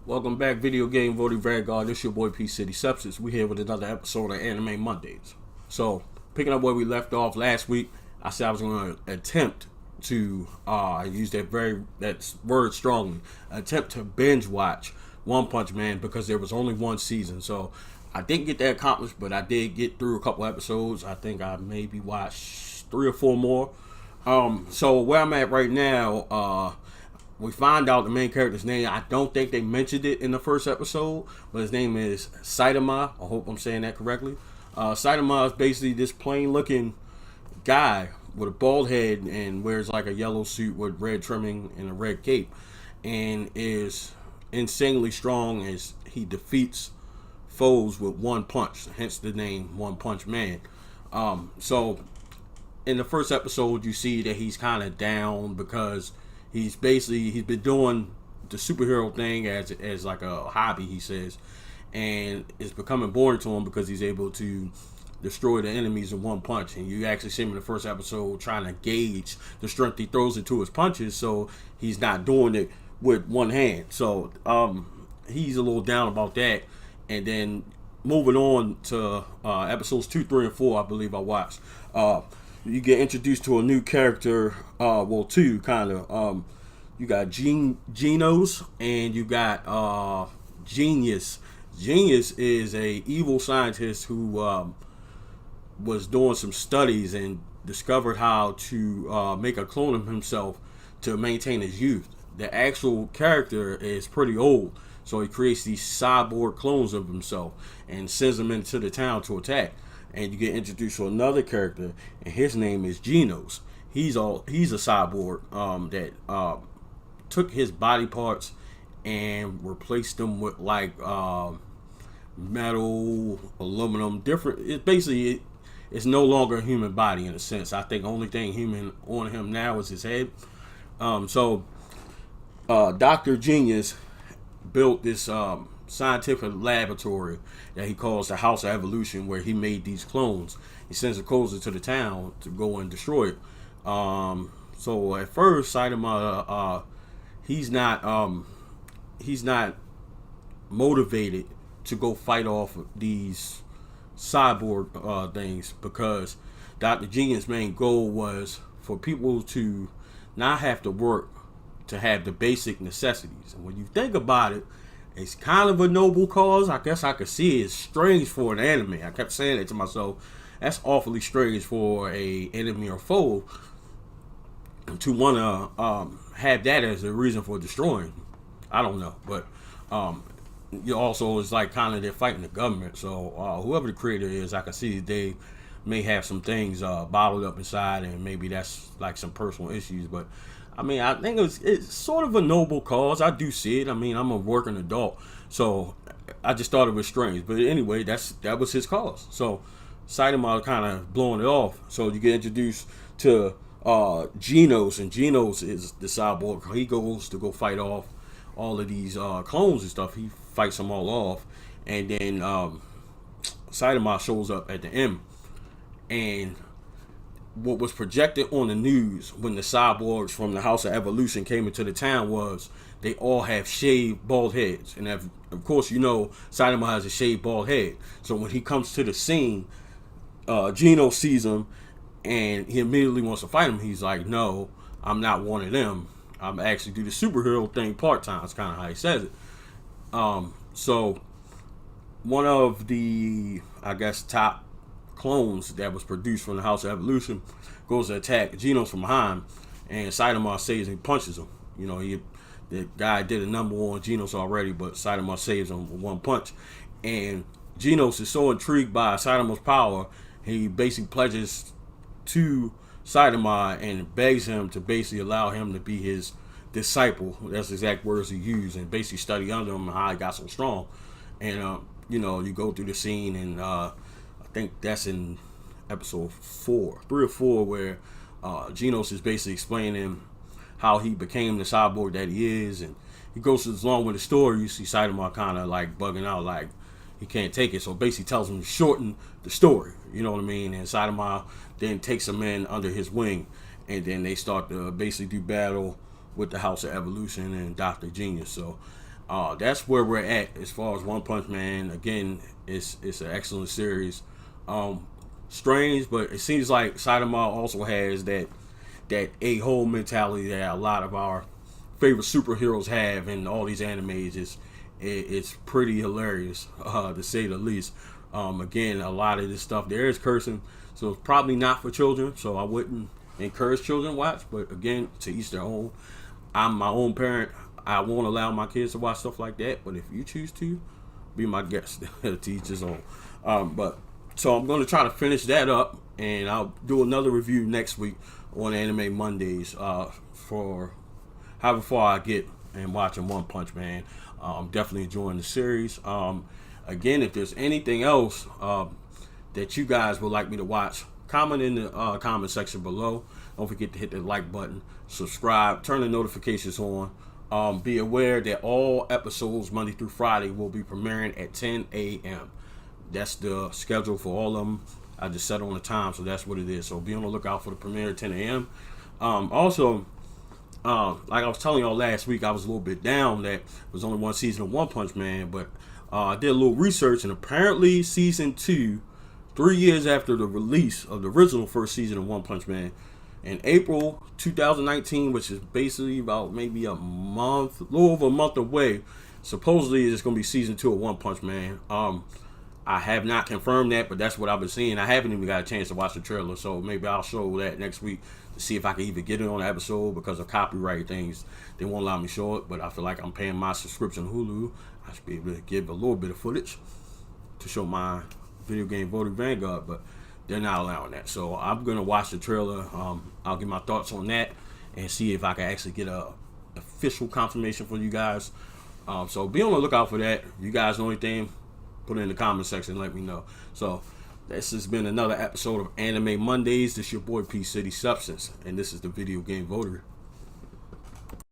Welcome back, Video Game Voting Vanguard. This your boy P City Sepsis. We here with another episode of Anime Mondays. So, picking up where we left off last week, I said I was going to attempt to use that word strongly. Attempt to binge watch One Punch Man because there was only one season. So, I didn't get that accomplished, but I did get through a couple episodes. I think I maybe watched 3 or 4 more. So where I'm at right now, we find out the main character's name. I don't think they mentioned it in the first episode, but his name is Saitama. I hope I'm saying that correctly. Saitama is basically this plain looking guy with a bald head and wears like a yellow suit with red trimming and a red cape, and is insanely strong as he defeats foes with one punch, hence the name One Punch Man. So in the first episode, you see that he's kind of down because he's been doing the superhero thing as like a hobby, he says, and it's becoming boring to him because he's able to destroy the enemies in one punch. And you actually see him in the first episode trying to gauge the strength he throws into his punches, so he's not doing it with one hand. So he's a little down about that. And then moving on to episodes 2, 3, and 4, I believe I watched. You get introduced to a new character. Two kind of. You got Genos and you got Genius. Genius is a evil scientist who was doing some studies and discovered how to make a clone of himself to maintain his youth. The actual character is pretty old, so he creates these cyborg clones of himself and sends them into the town to attack. And you get introduced to another character, and his name is Genos. He's a cyborg that took his body parts and replaced them with like metal, aluminum, different. It's no longer a human body in a sense. I think the only thing human on him now is his head. Dr. Genius built this scientific laboratory that he calls the House of Evolution, where he made these clones. He sends the clones into the town to go and destroy it. So at first, Saitama, he's not motivated to go fight off these cyborg things, because Dr. Genius' main goal was for people to not have to work to have the basic necessities. And when you think about it, it's kind of a noble cause. I guess I could see it's strange for an anime. I kept saying it to myself. That's awfully strange for a enemy or foe to want to have that as a reason for destroying. I don't know, but you also it's like kind of they're fighting the government. So whoever the creator is, I can see they may have some things bottled up inside, and maybe that's like some personal issues. But I mean, I think it's sort of a noble cause. I do see it. I mean, I'm a working adult, so I just thought it was strange. But anyway, that was his cause. So Saitama kind of blowing it off. So you get introduced to Genos, and Genos is the cyborg. He goes to go fight off all of these clones and stuff. He fights them all off, and then Saitama shows up at the end. And what was projected on the news when the cyborgs from the House of Evolution came into the town was they all have shaved bald heads. And of course, you know, Saitama has a shaved bald head. So when he comes to the scene, Geno sees him and he immediately wants to fight him. He's like, no, I'm not one of them. I'm actually do the superhero thing part-time. That's kind of how he says it. So one of the, I guess, top clones that was produced from the House of Evolution goes to attack Genos from behind, and Saitama saves and punches him. You know, the guy did a number on Genos already, but Saitama saves him with one punch. And Genos is so intrigued by Saitama's power, he basically pledges to Saitama and begs him to basically allow him to be his disciple. That's the exact words he used, and basically study under him and how he got so strong. And you know, you go through the scene, and I think that's in episode 4, 3 or 4, where Genos is basically explaining how he became the cyborg that he is, and he goes along with the story. You see Saitama kind of like bugging out, like he can't take it. So basically tells him to shorten the story. You know what I mean? And Saitama then takes him in under his wing, and then they start to basically do battle with the House of Evolution and Dr. Genius. So That's where we're at as far as One Punch Man. Again, it's an excellent series. Strange, but it seems like Saitama also has that a-hole mentality that a lot of our favorite superheroes have in all these animes. It's pretty hilarious, to say the least. Again, a lot of this stuff there is cursing, so it's probably not for children. So I wouldn't encourage children to watch. But again, to each their own. I'm my own parent. I won't allow my kids to watch stuff like that. But if you choose to, be my guest. To each his own. But so I'm going to try to finish that up, and I'll do another review next week on Anime Mondays for however far I get in watching One Punch Man. I'm definitely enjoying the series. Again, if there's anything else that you guys would like me to watch, comment in the comment section below. Don't forget to hit the like button, subscribe, turn the notifications on. Be aware that all episodes Monday through Friday will be premiering at 10 a.m. That's the schedule for all of them. I just set on the time, so that's what it is. So be on the lookout for the premiere at 10 a.m. Also, like I was telling y'all last week, I was a little bit down that it was only one season of One Punch Man, but I did a little research, and apparently season 2, 3 years after the release of the original first season of One Punch Man, in April 2019, which is basically about maybe a little over a month away, supposedly it's going to be season 2 of One Punch Man. I have not confirmed that, but that's what I've been seeing. I haven't even got a chance to watch the trailer, so maybe I'll show that next week to see if I can even get it on the episode. Because of copyright things, they won't allow me to show it, but I feel like I'm paying my subscription to Hulu. I should be able to give a little bit of footage to show my video game voting Vanguard, but they're not allowing that. So I'm going to watch the trailer. I'll give my thoughts on that and see if I can actually get a official confirmation for you guys. So be on the lookout for that. If you guys know anything, put it in the comment section and let me know. So this has been another episode of Anime Mondays. This is your boy P City Substance, and this is the Video Game Voter.